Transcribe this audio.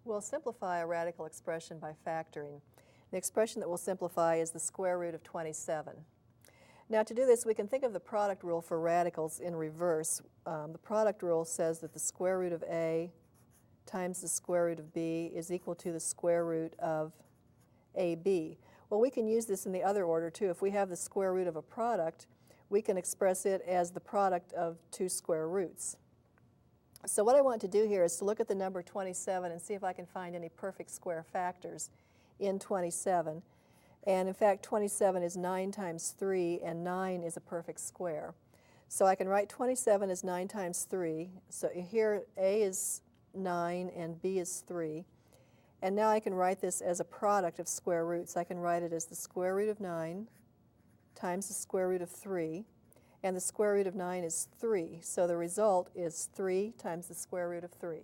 We'll simplify a radical expression by factoring. The expression that we'll simplify is the square root of 27. Now to do this, we can think of the product rule for radicals in reverse. The product rule says that the square root of a times the square root of b is equal to the square root of ab. Well, we can use this in the other order too. If we have the square root of a product, we can express it as the product of two square roots. So what I want to do here is to look at the number 27 and see if I can find any perfect square factors in 27. And in fact, 27 is 9 times 3, and 9 is a perfect square. So I can write 27 as 9 times 3. So here a is 9 and b is 3. And now I can write this as a product of square roots. I can write it as the square root of 9 times the square root of 3. And the square root of 9 is 3. So the result is 3 times the square root of 3.